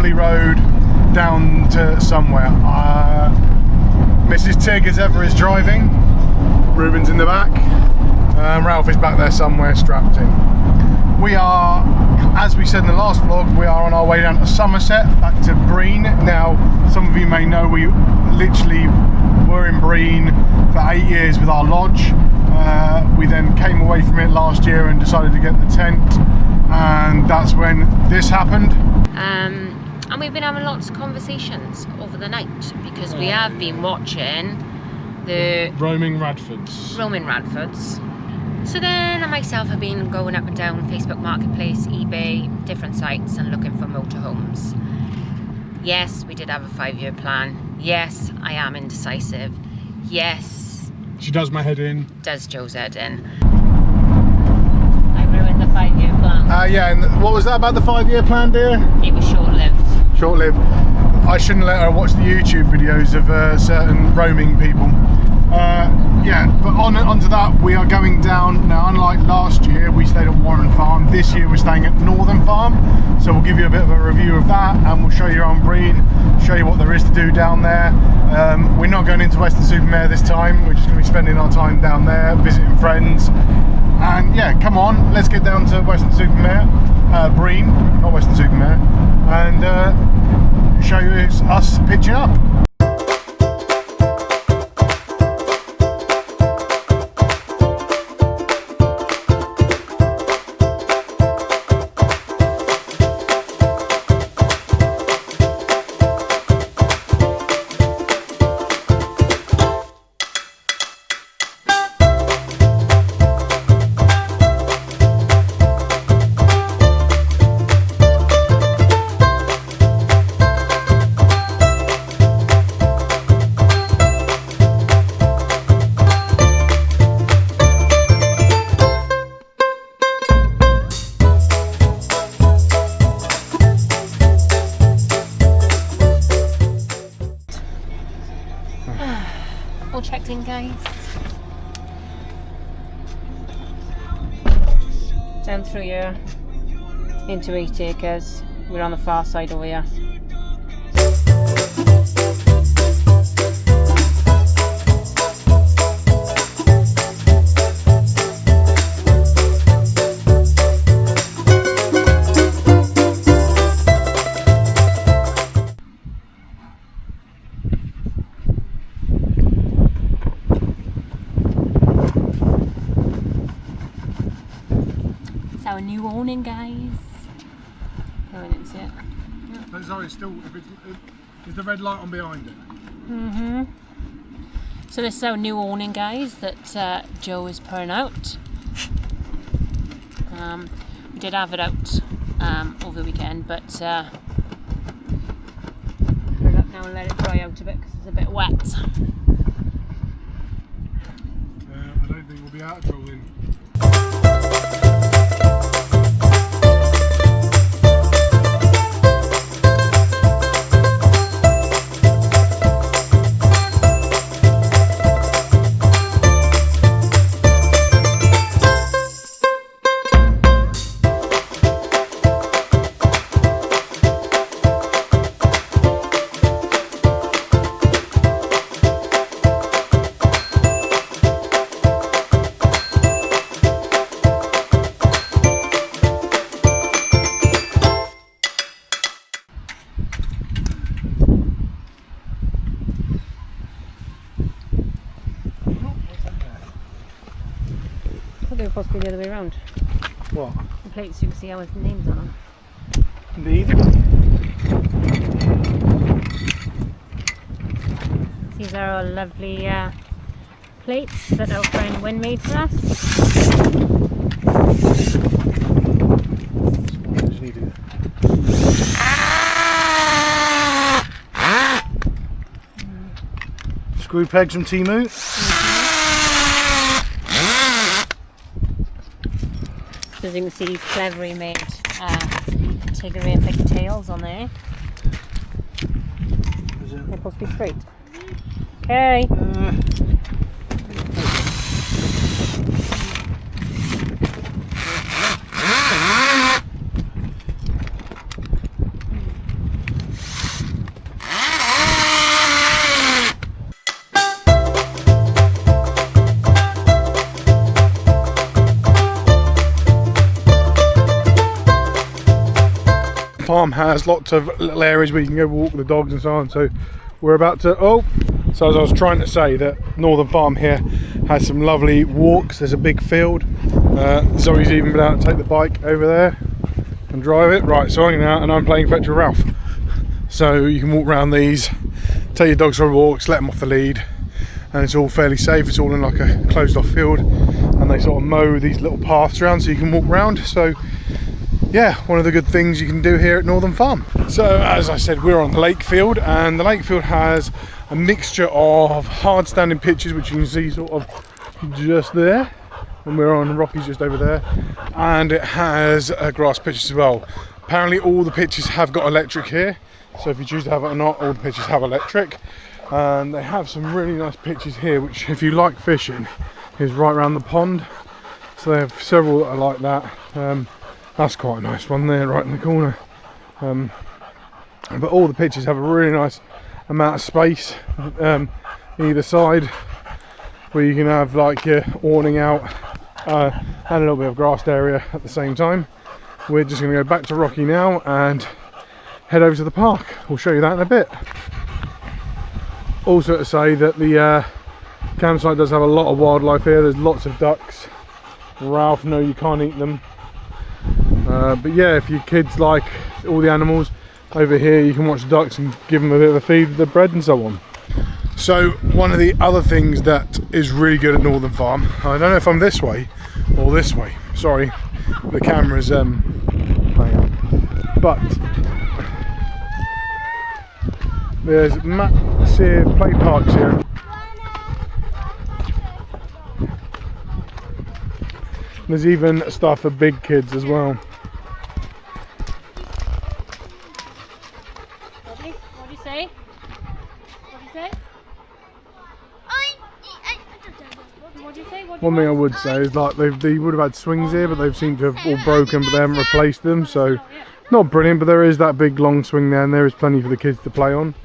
gravelly road down to somewhere. Mrs. Tig, as ever, is driving. Ruben's in the back. Ralph is back there somewhere, strapped in. We are, as we said in the last vlog, we are on our way down to Somerset, back to Breen. Now, some of you may know we literally were in Breen for 8 years with our lodge. We then came away from it last year and decided to get the tent, and that's when this happened. And we've been having lots of conversations over the night because we have been watching the Roaming Radfords. So then I myself have been going up and down Facebook Marketplace, eBay, different sites and looking for motorhomes. Yes, we did have a 5-year plan. Yes, I am indecisive. Yes. She does my head in. Does Joe's head in. I ruined the 5-year plan. Yeah, and what was that about the 5-year plan, dear? It was short-lived. Short-lived. I shouldn't let her watch the YouTube videos of certain roaming people. Yeah, but on to that, we are going down now. Unlike last year, we stayed at Warren Farm. This year, we're staying at Northern Farm. So we'll give you a bit of a review of that, and we'll show you around Breen, show you what there is to do down there. We're not going into Weston-super-Mare this time. We're just going to be spending our time down there, visiting friends. And yeah, come on, let's get down to Weston-super-Mare, Breen, not Weston-super-Mare, and show you us pitching up. All checked in, guys. Down through here into 8 acres. We're on the far side over here. Our new awning, guys. Oh, I didn't see it. Yeah. Sorry, still, is the red light on behind it? Mm-hmm. So this is our new awning, guys, that Joe is putting out. We did have it out over the weekend, but put it up now and let it dry out a bit because it's a bit wet. I don't think we'll be out of trolling. They were supposed to be the other way around. What? The plates, you can see our names on them. Indeed. These are our lovely plates that our friend Wynn made for us. Screw pegs from Timu. So as you can see, he's cleverly made Tiggerific Tails on there. They're supposed to be straight. Okay. Farm has lots of little areas where you can go walk the dogs and so on. So we're about to, so as I was trying to say, that Northern Farm here has some lovely walks. There's a big field. Zoe's even been out to take the bike over there and drive it. Right, so I'm going out and I'm playing fetch with Ralph. So you can walk around these, take your dogs for walks, let them off the lead, and it's all fairly safe. It's all in like a closed off field, and they sort of mow these little paths around so you can walk around. So yeah, one of the good things you can do here at Northern Farm. So as I said, we're on the lake field, and the lake field has a mixture of hard standing pitches, which you can see sort of just there, and we're on Rocky's just over there, and it has grass pitches as well. Apparently all the pitches have got electric here, so if you choose to have it or not, all the pitches have electric. And they have some really nice pitches here, which if you like fishing is right around the pond. So they have several that are like that. That's quite a nice one there right in the corner. But all the pitches have a really nice amount of space either side, where you can have like your awning out and a little bit of grassed area at the same time. We're just going to go back to Rocky now and head over to the park. We'll show you that in a bit. Also to say that the campsite does have a lot of wildlife here. There's lots of ducks. Ralph, no, you can't eat them. But yeah, if your kids like all the animals, over here you can watch the ducks and give them a bit of a feed with the bread and so on. So one of the other things that is really good at Northern Farm, I don't know if I'm this way or this way, sorry, the camera's playing up, but there's massive play parks here. There's even stuff for big kids as well. What do you say? What do you say? What do you say? One thing I would say is like they would have had swings here, but they've seemed to have all broken, but they haven't replaced them, so not brilliant, but there is that big long swing there, and there is plenty for the kids to play on.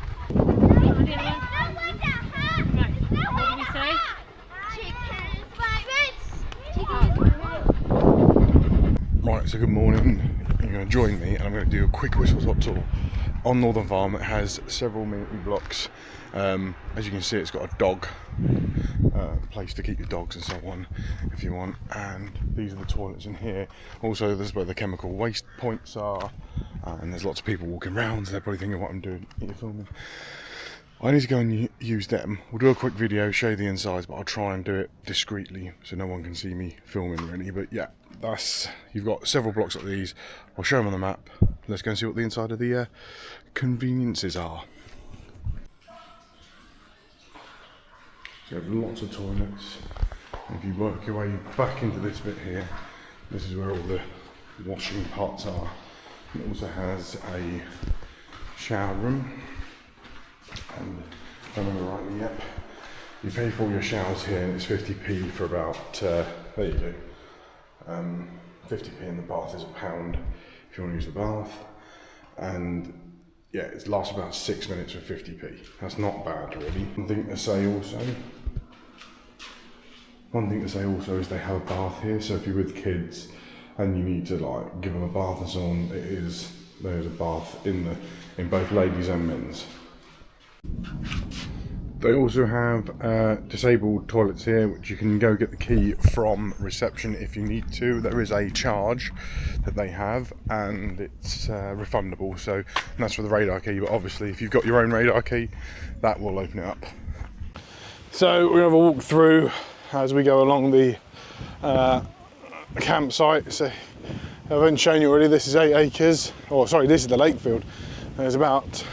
Right, so good morning. You're going to join me and I'm going to do a quick whistle stop tour on Northern Farm. It has several amenity blocks. As you can see, it's got a dog place to keep your dogs and so on if you want, and these are the toilets in here. Also, this is where the chemical waste points are, and there's lots of people walking around, so they're probably thinking what I'm doing here filming. I need to go and use them. We'll do a quick video, show you the insides, but I'll try and do it discreetly so no one can see me filming really. But yeah, you've got several blocks like these. I'll show them on the map. Let's go and see what the inside of the conveniences are. So you have lots of toilets. If you work your way back into this bit here, this is where all the washing parts are. It also has a shower room. And if I remember rightly, yep, you pay for all your showers here and it's 50p for about, there you go, 50p, and the bath is £1 if you want to use the bath, and yeah, it lasts about 6 minutes for 50p. That's not bad really. One thing to say also is they have a bath here, so if you're with kids and you need to like give them a bath and so on, there's a bath in both ladies and men's. They also have disabled toilets here, which you can go get the key from reception if you need to. There is a charge that they have, and it's refundable, so that's for the radar key, but obviously if you've got your own radar key, that will open it up. So we're going to have a walk through as we go along the campsite. So I haven't shown you already, this is 8 acres, this is the lake field. There's about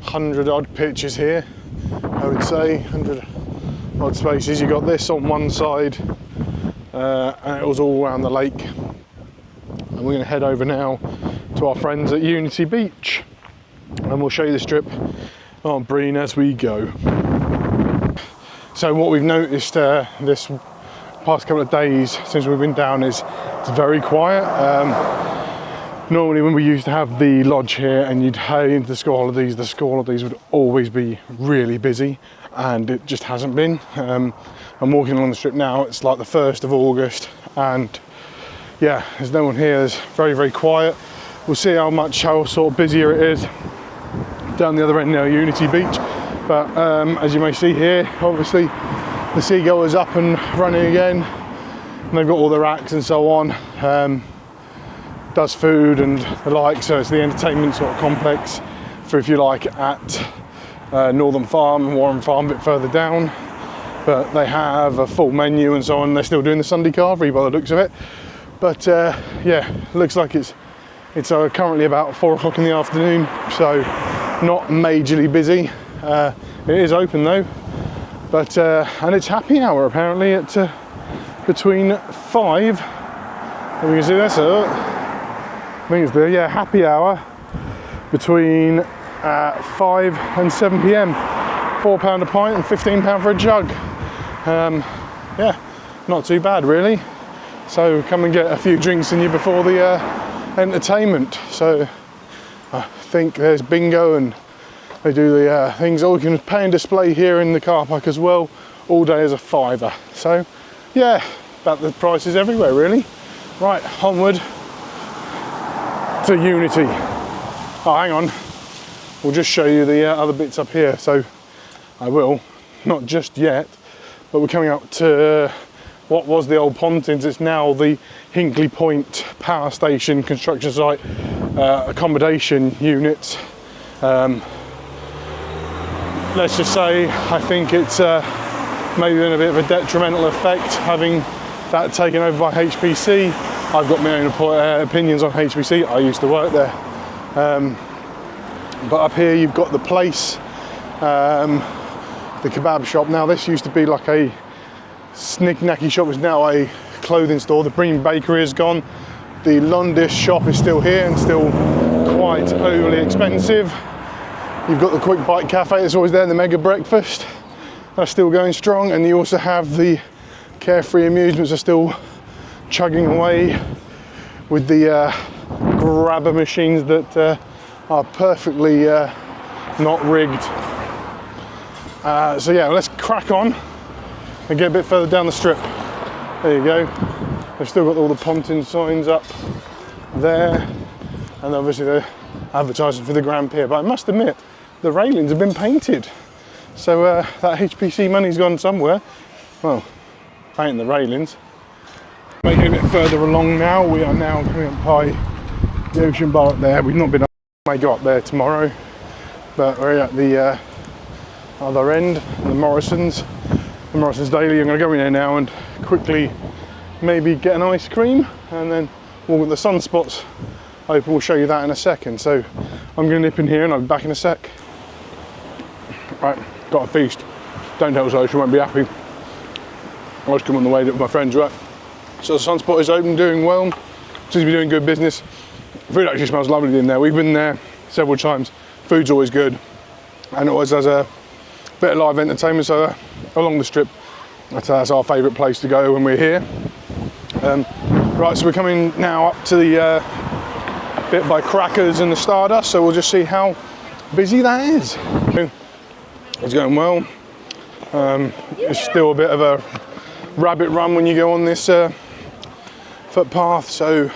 100 odd pitches here, I would say, 100 odd spaces. You got this on one side, and it was all around the lake. And we're going to head over now to our friends at Unity Beach, and we'll show you the strip on Breen as we go. So what we've noticed this past couple of days since we've been down is it's very quiet. Normally when we used to have the lodge here and you'd head into the school holidays would always be really busy, and it just hasn't been. I'm walking along the strip now, it's like the 1st of August, and yeah, there's no one here. It's very, very quiet. we'll see how sort of busier it is down the other end near Unity Beach. But as you may see here, obviously the Seagull is up and running again, and they've got all the racks and so on, does food and the like, so it's the entertainment sort of complex for, if you like, at Northern Farm and Warren Farm a bit further down. But they have a full menu and so on. They're still doing the Sunday carvery by the looks of it. But yeah, looks like it's currently about 4 o'clock in the afternoon, so not majorly busy. It is open though, but and it's happy hour apparently at between 5. Let me see this. I think it's there. Yeah, happy hour between 5 and 7 p.m. £4 a pint and £15 for a jug. Yeah, not too bad really. So come and get a few drinks in you before the entertainment. So I think there's bingo, and they do the things. Oh, you can pay and display here in the car park as well, all day as a £5. So yeah, about the prices everywhere really. Right, onward to Unity. Oh, hang on, we'll just show you the other bits up here. So I will, not just yet, but we're coming up to what was the old Pontins. It's now the Hinkley Point power station construction site, accommodation units. Let's just say I think it's maybe been a bit of a detrimental effect having that taken over by HPC. I've got my own opinions on HPC. I used to work there. But up here you've got the place, the kebab shop. Now this used to be like a snick-knacky shop, is now a clothing store. The Breen bakery is gone. The Londish shop is still here and still quite overly expensive. You've got the Quick Bite Cafe that's always there, the Mega Breakfast, that's still going strong, and you also have the Carefree Amusements are still chugging away with the grabber machines that are perfectly not rigged. So yeah, let's crack on and get a bit further down the strip. There you go. They've still got all the Pontin signs up there, and obviously they're advertising for the Grand Pier. But I must admit, the railings have been painted. So that HPC money's gone somewhere. Well, painting the railings. Making a bit further along now. We are now coming up by the Ocean Bar up there. We've not been up, may go up there tomorrow, but we're at the other end, the Morrison's Daily. I'm going to go in there now and quickly maybe get an ice cream, and then walk with the sunspots open. We'll show you that in a second. So I'm going to nip in here and I'll be back in a sec. Right, got a feast. Don't tell Zoe, she won't be happy. I was coming on the way with my friends, right? So the sunspot is open, doing well. Seems to be doing good business. Food actually smells lovely in there. We've been there several times. Food's always good, and it always has a bit of live entertainment. So along the strip, that's our favourite place to go when we're here. Right, so we're coming now up to the bit by Crackers and the Stardust, so we'll just see how busy that is. It's going well. It's still a bit of a rabbit run when you go on this footpath, so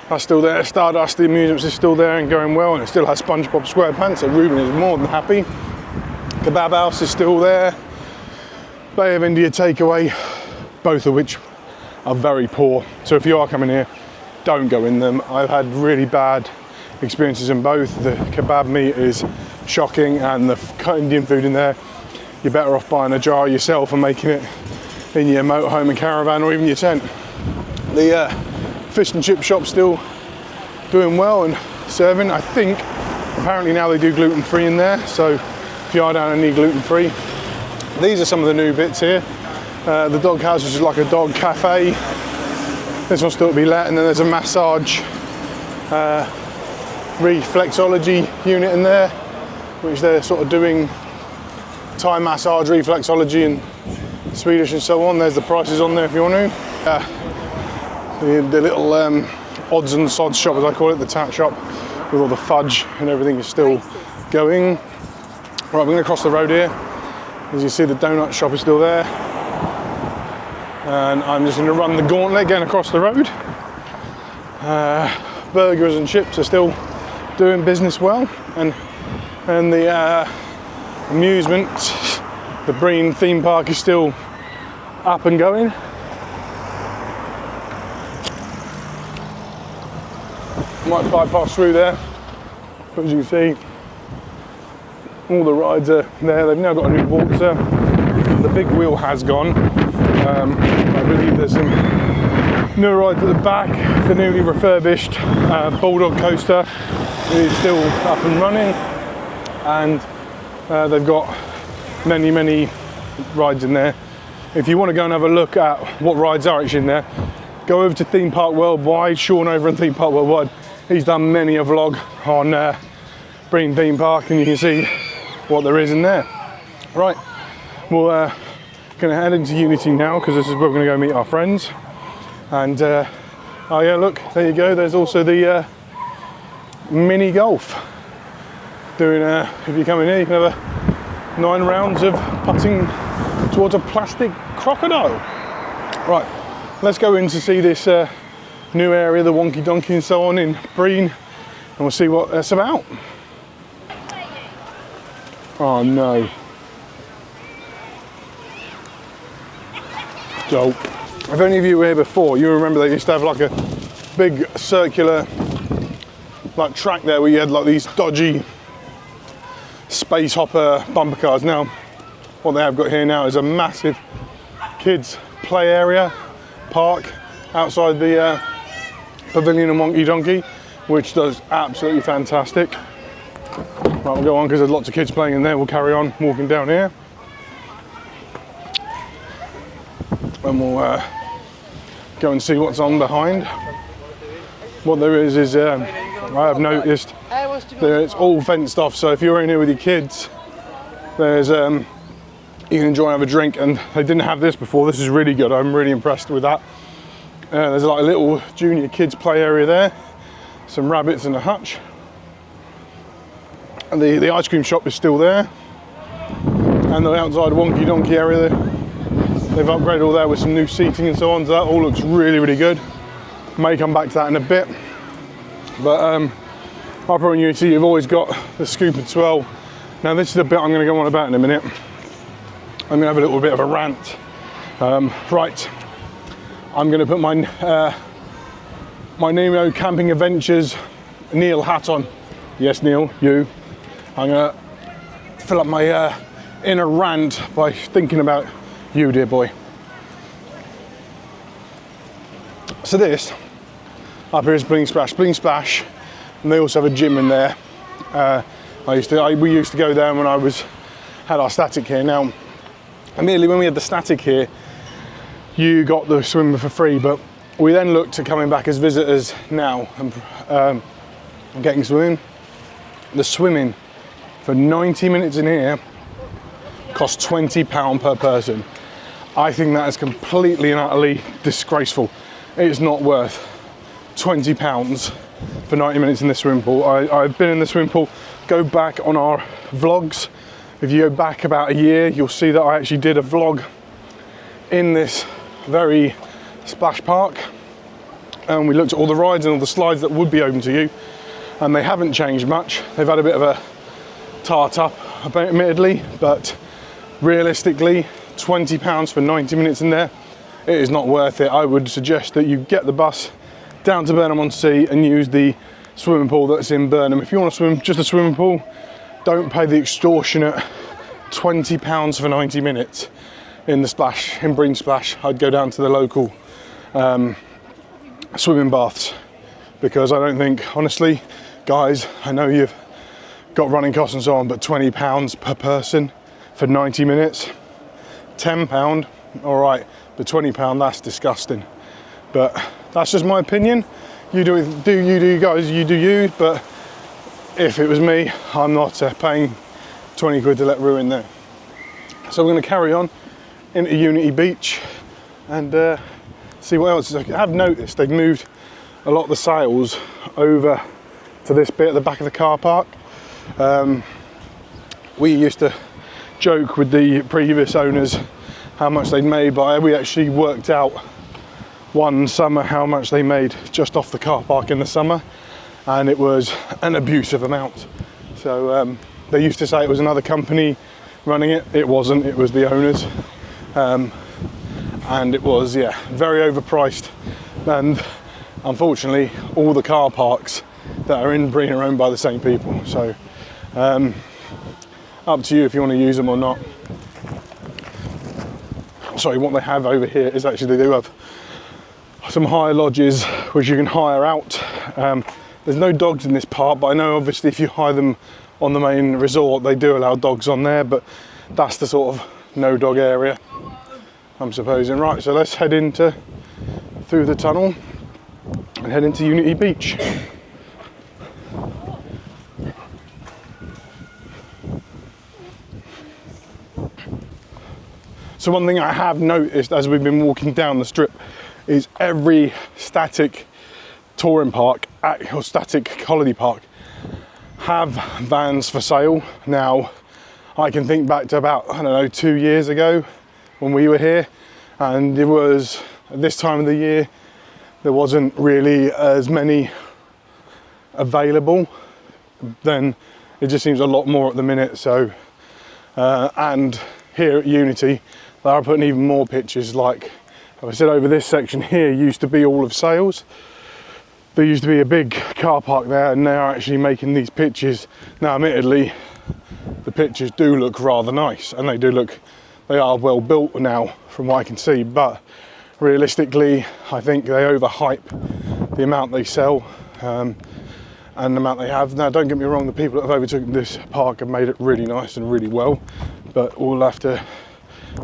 that's still there. Stardust, the amusements is still there and going well, and it still has SpongeBob SquarePants, so Ruben is more than happy. Kebab House is still there. Bay of India takeaway, both of which are very poor. So if you are coming here, don't go in them. I've had really bad experiences in both. The kebab meat is shocking, and the Indian food in there, you're better off buying a jar yourself and making it in your motorhome and caravan, or even your tent. The fish and chip shop still doing well and serving. I think apparently now they do gluten-free in there, so if you are down and need gluten-free. These are some of the new bits here. The dog house, which is like a dog cafe. This one's still to be let, and then there's a massage reflexology unit in there, which they're sort of doing Thai massage, reflexology and Swedish and so on. There's the prices on there if you want to. The little odds and sods shop, as I call it, the tat shop with all the fudge and everything is still going. Right, we're going to cross the road here. As you see, the donut shop is still there. And I'm just going to run the gauntlet again across the road. burgers and chips are still doing business well, and the amusement, the Brean Theme Park is still up and going. Might bypass through there, but as you can see, all the rides are there. They've now got a new water. The big wheel has gone. I believe there's some new rides at the back. The newly refurbished Bulldog coaster is still up and running, and they've got many rides in there. If you want to go and have a look at what rides are actually in there, go over to Theme Park Worldwide. Sean over in Theme Park Worldwide, he's done many a vlog on Brean Theme Park, and you can see what there is in there. Right, we're going to head into Unity now, because this is where we're going to go meet our friends. And oh yeah, look, there you go. There's also the mini golf. Doing if you come in here, you can have 9 rounds of putting towards a plastic crocodile. Right, let's go in to see this new area, the Wonky Donkey and so on in Breen, and we'll see what that's about. Oh no. Dope. If any of you were here before, you remember they used to have like a big circular like track there where you had like these dodgy space hopper bumper cars. Now, what they have got here now is a massive kids play area, park outside the Pavilion and Wonky Donkey, which does absolutely fantastic. Right, we'll go on because there's lots of kids playing in there. We'll carry on walking down here, and we'll go and see what's on behind. What there is I have noticed that it's all fenced off, so if you're in here with your kids, there's you can enjoy and have a drink, and they didn't have this before. This is really good. I'm really impressed with that. There's like a little junior kids play area there, some rabbits and a hutch, and the ice cream shop is still there, and the outside Wonky Donkey area there, they've upgraded all there with some new seating and so on, so that all looks really good. May come back to that in a bit, but up on Unity you've always got the scoop and swell. Now this is the bit I'm going to go on about in a minute. I'm going to have a little bit of a rant. Right, I'm going to put my my Nemo Camping Adventures Neil hat on. Yes, Neil, you. I'm going to fill up my inner rant by thinking about you, dear boy. So this up here is Bling Splash. Bling Splash, and they also have a gym in there. We used to go there when I had our static here. Now, immediately when we had the static here, you got the swimmer for free, but we then looked at coming back as visitors now and getting swimming. The swimming for 90 minutes in here costs £20 per person. I think that is completely and utterly disgraceful. It is not worth £20 for 90 minutes in this swimming pool. I've been in the swimming pool. Go back on our vlogs. If you go back about a year, you'll see that I actually did a vlog in this very splash park, and we looked at all the rides and all the slides that would be open to you, and they haven't changed much. They've had a bit of a tart up, admittedly, but realistically, £20 for 90 minutes in there, it is not worth it. I would suggest that you get the bus down to Burnham-on-Sea and use the swimming pool that's in Burnham. If you want to swim just a swimming pool, don't pay the extortionate £20 for 90 minutes in the splash, in Brean Splash. I'd go down to the local swimming baths, because I don't think, honestly, guys, I know you've got running costs and so on, but £20 per person for 90 minutes, £10, all right, but £20, that's disgusting. But that's just my opinion. You do you guys, you do you, but if it was me, I'm not paying 20 quid to let Rue in there. So we're going to carry on into Unity Beach and see what else. I have noticed they've moved a lot of the sails over to this bit at the back of the car park. We used to joke with the previous owners how much they'd made, but we actually worked out one summer how much they made just off the car park in the summer, and it was an abusive amount. So they used to say it was another company running it. It wasn't, it was the owners. And it was, yeah, very overpriced. And unfortunately, all the car parks that are in Brean are owned by the same people. So up to you if you want to use them or not. Sorry, what they have over here is actually they do have some hire lodges which you can hire out. There's no dogs in this park, but I know obviously if you hire them on the main resort, they do allow dogs on there, but that's the sort of no dog area, I'm supposing. Right, so let's head through the tunnel and head into Unity Beach. So one thing I have noticed as we've been walking down the strip is every static touring park or static holiday park have vans for sale. Now, I can think back to about, I don't know, 2 years ago when we were here, and it was at this time of the year, there wasn't really as many available. Then it just seems a lot more at the minute. So, and here at Unity, they are putting even more pictures. Like I said, over this section here used to be all of sales. There used to be a big car park there, and they are actually making these pitches. Now, admittedly, the pitches do look rather nice, and they are well built now from what I can see, but realistically, I think they overhype the amount they sell and the amount they have. Now, don't get me wrong, the people that have overtaken this park have made it really nice and really well, but we'll have to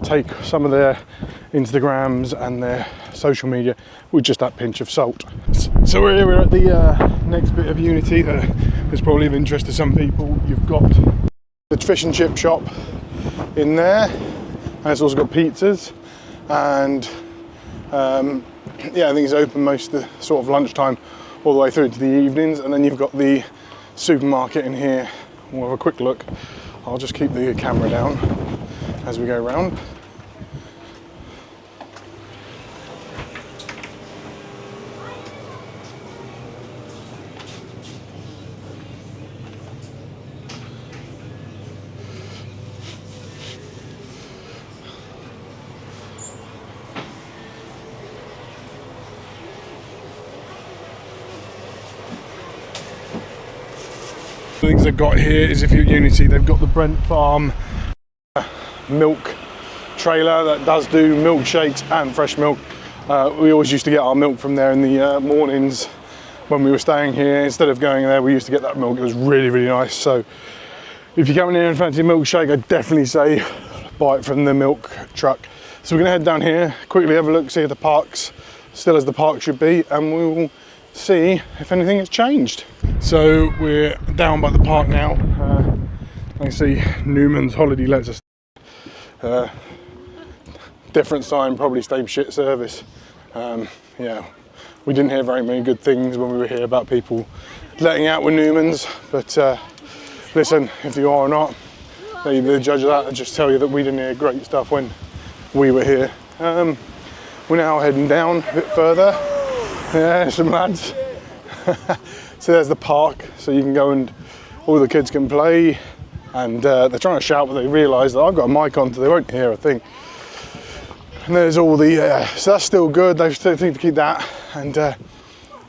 take some of their Instagrams and their social media with just that pinch of salt. So we're at the next bit of Unity that is probably of interest to some people. You've got the fish and chip shop in there, and it's also got pizzas, and yeah, I think it's open most of the sort of lunchtime all the way through to the evenings. And then you've got the supermarket in here. We'll have a quick look. I'll just keep the camera down as we go around. The things they've got here is, if you're at Unity, they've got the Brent Farm milk trailer that does do milkshakes and fresh milk. We always used to get our milk from there in the mornings when we were staying here. Instead of going there, we used to get that milk. It was really, really nice. So if you're coming in and fancy a milkshake, I'd definitely say buy it from the milk truck. So we're gonna head down here, quickly have a look, see if the park's still as the park should be, and we will see if anything has changed. So we're down by the park now. I can see Newman's Holiday lets us. Different sign, probably same shit service. Yeah, we didn't hear very many good things when we were here about people letting out with Newman's, but listen, if you are or not, they judge of that and just tell you that we didn't hear great stuff when we were here. We're now heading down a bit further. Yeah, some lads. So there's the park, so you can go and all the kids can play, and they're trying to shout, but they realise that I've got a mic on, so they won't hear a thing. And there's all the, so that's still good, they still think to keep that, and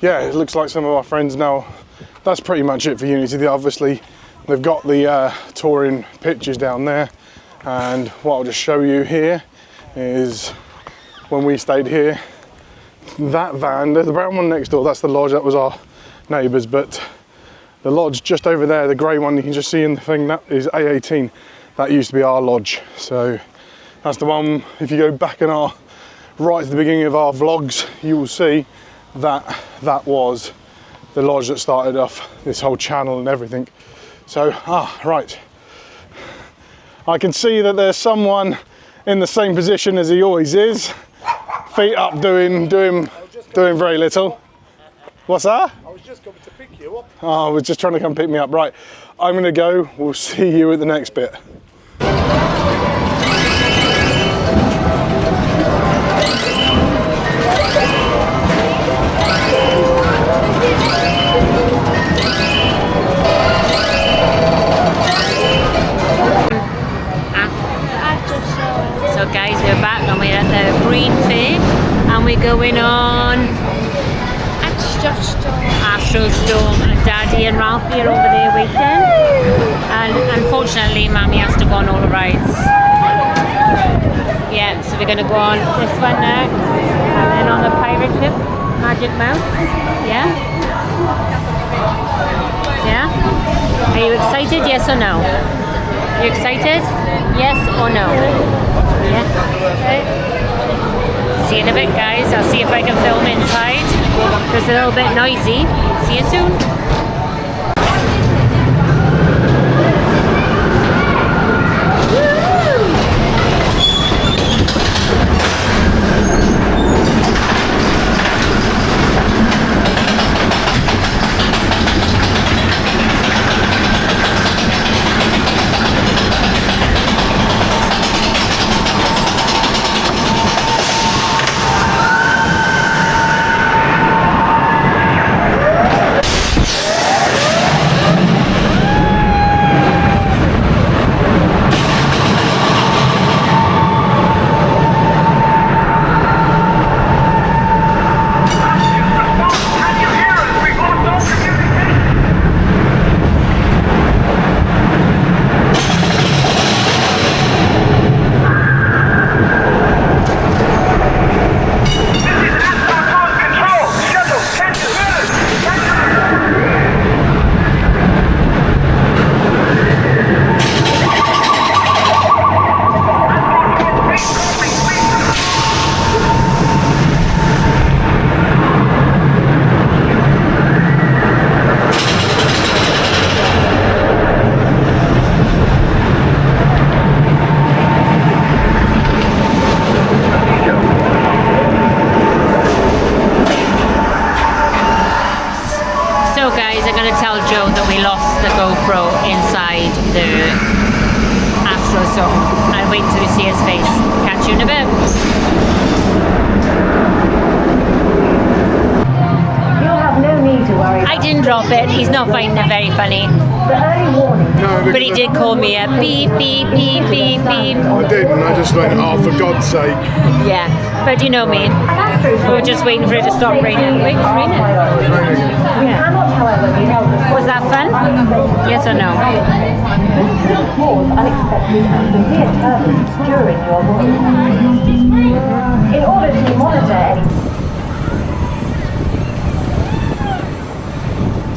yeah, it looks like some of our friends now, that's pretty much it for Unity. Obviously, they've got the touring pitches down there, and what I'll just show you here is when we stayed here, that van, there's the brown one next door, that's the lodge, that was our neighbours, but the lodge just over there, the grey one you can just see in the thing, that is A18. That used to be our lodge. So that's the one, if you go back in our, right at the beginning of our vlogs, you will see that that was the lodge that started off this whole channel and everything. So, right. I can see that there's someone in the same position as he always is. Feet up, doing very little. What's that? I was just coming to pick you up. Oh, I was just trying to come pick me up. Right, I'm gonna go. We'll see you at the next bit. So guys, we're back and we're at the Brean Fair and we're going on Astro Storm, and Daddy and Ralphie are over there waiting, and unfortunately Mammy has to go on all the rides. Yeah, so we're going to go on this one next and then on the pirate ship, Magic Mouse. Yeah? Yeah? Are you excited, yes or no? You excited? Yes or no? Yeah? Okay. See you in a bit, guys. I'll see if I can film inside. It's a little bit noisy. See you soon. I'll wait till you see his face. Catch you in a bit. You'll have no need to worry. I didn't drop it. He's not finding it very funny. No, but he did call me a beep, beep, beep, beep, beep. I did, and I just went, oh, for God's sake. Yeah, but you know me. We were just waiting for it to stop raining. Wait, it's raining. Yeah. Was that fun? Yes or no? In order to monitor any.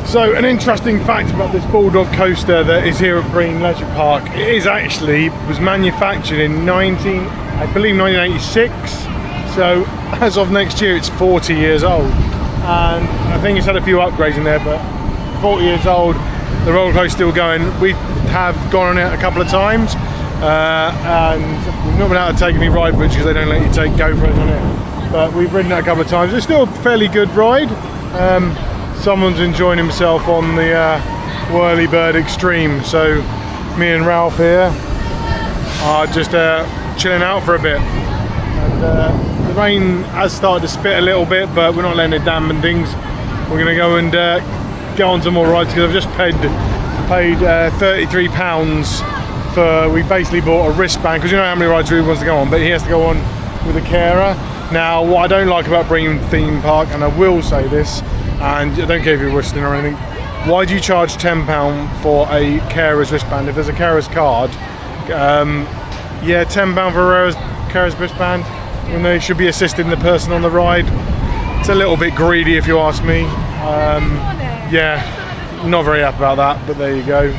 So, an interesting fact about this Bulldog coaster that is here at Brean Leisure Park, it is actually was manufactured in 1986. So, as of next year, it's 40 years old, and I think it's had a few upgrades in there. But 40 years old, the roller coaster still going. We have gone on it a couple of times, and we've not been able to take any ride books because they don't let you take GoPros on it. But we've ridden it a couple of times. It's still a fairly good ride. Someone's enjoying himself on the Whirly Bird Extreme, so me and Ralph here are just chilling out for a bit. And the rain has started to spit a little bit, but we're not letting it dampen things. We're going to go and go on some more rides because I've just paid £33 for. We basically bought a wristband because you know how many rides Ruby wants to go on, but he has to go on with a carer. Now, what I don't like about Brean Theme Park, and I will say this, and I don't care if you're whistling or anything, why do you charge £10 for a carer's wristband? If there's a carer's card, yeah, £10 for a carer's wristband when they should be assisting the person on the ride. It's a little bit greedy if you ask me. Yeah, not very happy about that, but there you go.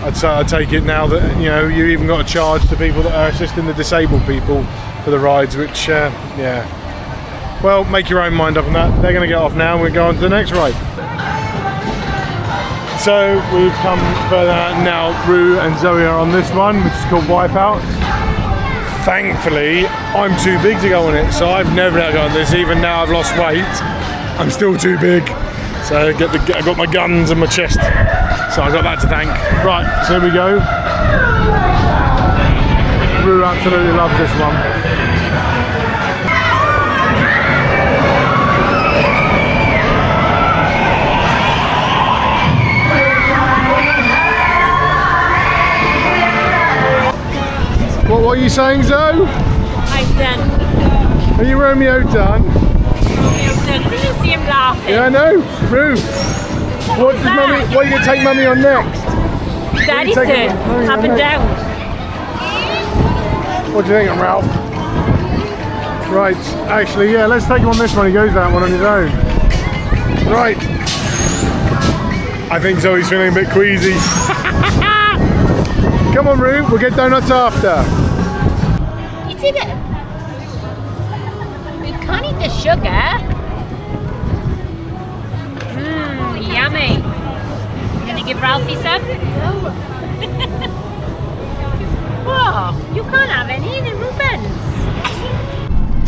I'd take it now that you even got to charge the people that are assisting the disabled people for the rides, which yeah. Well, make your own mind up on that. They're going to get off now and we're going to the next ride. So we've come further out now. Rue and Zoe are on this one, which is called Wipeout. Thankfully, I'm too big to go on it, so I've never had to go on this. Even now I've lost weight, I'm still too big. So I got my guns and my chest, so I got that to thank. Right, so here we go. Rue absolutely loves this one. What are you saying, Zoe? I'm done. Are you Romeo done? Romeo done. Did you see him laughing? Yeah, I know. Ruth. What are you going to take Mummy on next? Daddy's turn. Up and down. What do you think, Ralph? Right, actually, yeah, let's take him on this one. He goes that one on his own. Right. I think Zoe's feeling a bit queasy. Come on, Roo, we'll get donuts after. You did it. You can't eat the sugar. Mmm, yummy. You gonna give Ralphie some? No. Whoa, you can't have any, they're Rubens.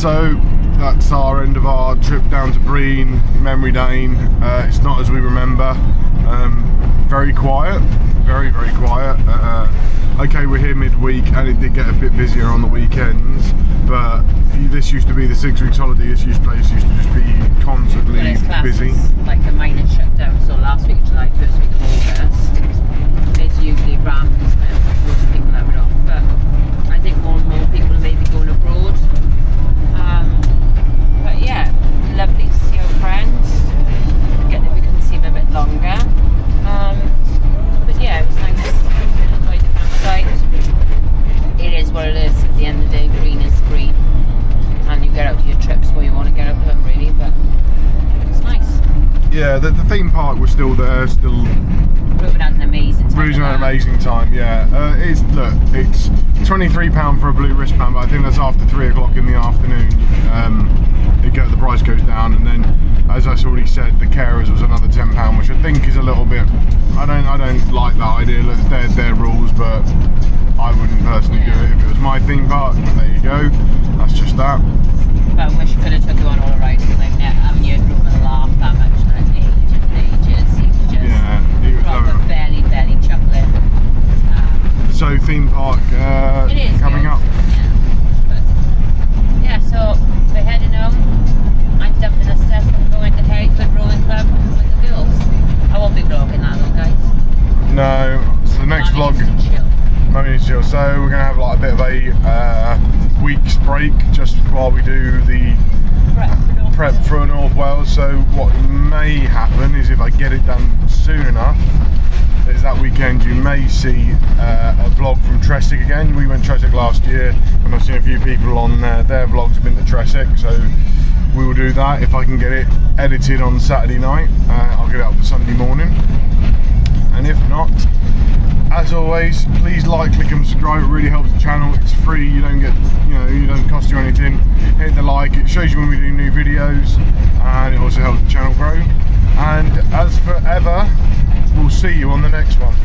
So that's our end of our trip down to Breen, memory lane. It's not as we remember. Very quiet, very quiet. Okay, we're here midweek and it did get a bit busier on the weekends, but this used to be the 6 weeks holiday. This place used to just be constantly busy. Like a minor shutdown, so last week of July, first week of August, it's usually rammed, most people have it off, but I think more and more people are maybe going abroad. But yeah, lovely to see our friends. Get that we can see them a bit longer. But yeah, it was nice. Enjoyed the campsite. It is what it is. At the end of the day, Breen is Breen, and you get out to your trips where you want to get out to them, really. But it's nice. Yeah, the theme park was still there, still. Ruben had an amazing time. Ruben had an amazing time, yeah. It's £23 for a blue wristband, but I think that's after 3 o'clock in the afternoon. The price goes down, and then, as I already said, the carers was another £10, which I think is a little bit. I don't like that idea. Look, it's their rules, but I wouldn't personally do it if it was my theme park. But there you go. That's just that. But I wish I could have took you on all the rides, because I've never heard Ruben laugh that much in ages and ages. He was just proper belly chuckling. So theme park It is coming good. up. Yeah. But, yeah, so we're heading home. I'm dumping the stuff and going to Hereford Rowing Club with the girls. I won't be vlogging that though, guys. No, so the next vlog. Mummy needs to chill. So we're going to have like a bit of a week's break just while we do the prep for North Wales. So what may happen is if I get it done soon enough, is that weekend you may see a vlog from Tressick again. We went Tressick last year and I've seen a few people on their vlogs have been to Tressick, so we will do that. If I can get it edited on Saturday night, I'll get it up for Sunday morning, and if not, as always, please like, click and subscribe. It really helps the channel. It's free, you don't get, it doesn't cost you anything. Hit the like, it shows you when we do new videos, and it also helps the channel grow. And as forever, we'll see you on the next one.